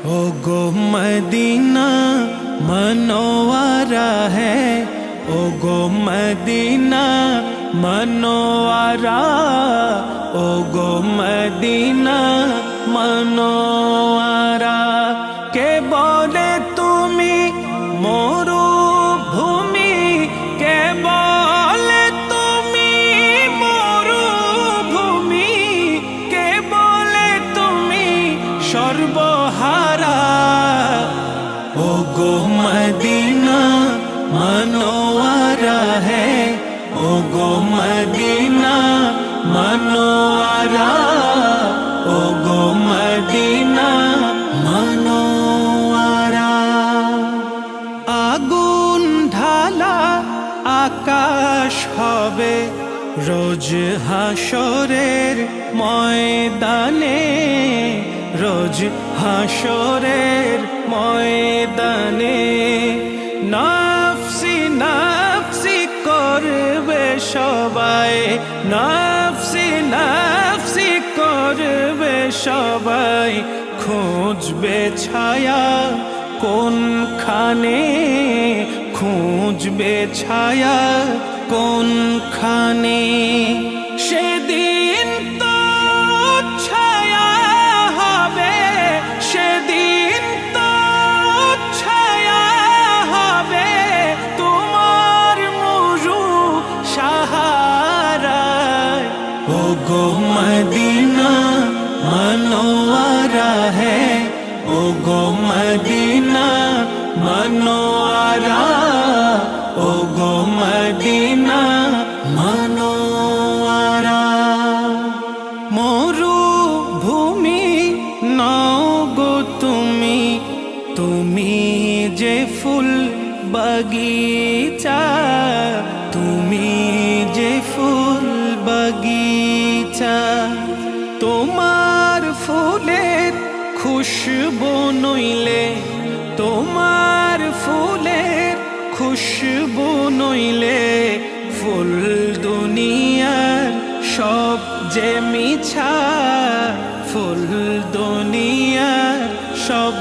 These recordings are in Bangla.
ओ गो मदीना मनोवारा है, ओ गो मदीना मनोवारा, ओ गो मदीना मनोवारा। के बोले तुमी मरुभूमि, के बोले तुमी मरुभूमि, के बोले तुमी सर्वहारा। ओ गो मदीना मनोवारा है, ओ गो मदीना मनोवारा, ओ गो मदीना मनोवारा। आগুন ঢালা আকাশ হবে রোজ হাসরের ময়দানে, রোজ হাসরের ময়দানে। নফসি নফসি করবে সবাই, নফসি নফসি করবে সবাই। খুঁজবে ছায়া কোনখানে, খুঁজবে ছায়া কোনখানে। সেদিন তো ছায়া হবে, সেদিন তো ছায়া হবে তোমার মরু সাহারায়। ও গো মদিনা मनोवारा है, ओ गो मदीना मनोवारा, ओ गो मदीना मनोवारा। मरुभूमि नाओ गो तुमी, तुमी जे फुल बगीचा, तुमी जे फुल बगीचा। তোমার ফুলের খুশবু নইলে, তোমার ফুলের খুশবু নইলে ফুল দুনিয়ার সব যে মিছা, ফুল দুনিয়ার সব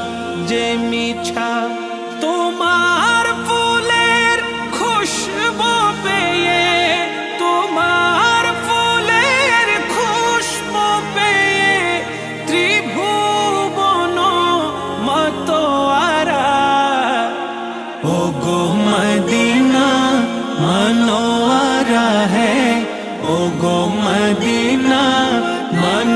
যে মিছা। তোমার ফুলের খুশবু পেয়ে, তোমার ফুলের খুশবু পেয়ে ত্রিভুবন মতোয়ারা। ও গো মদিনা मनोवारा है, ओ गो मदीना मन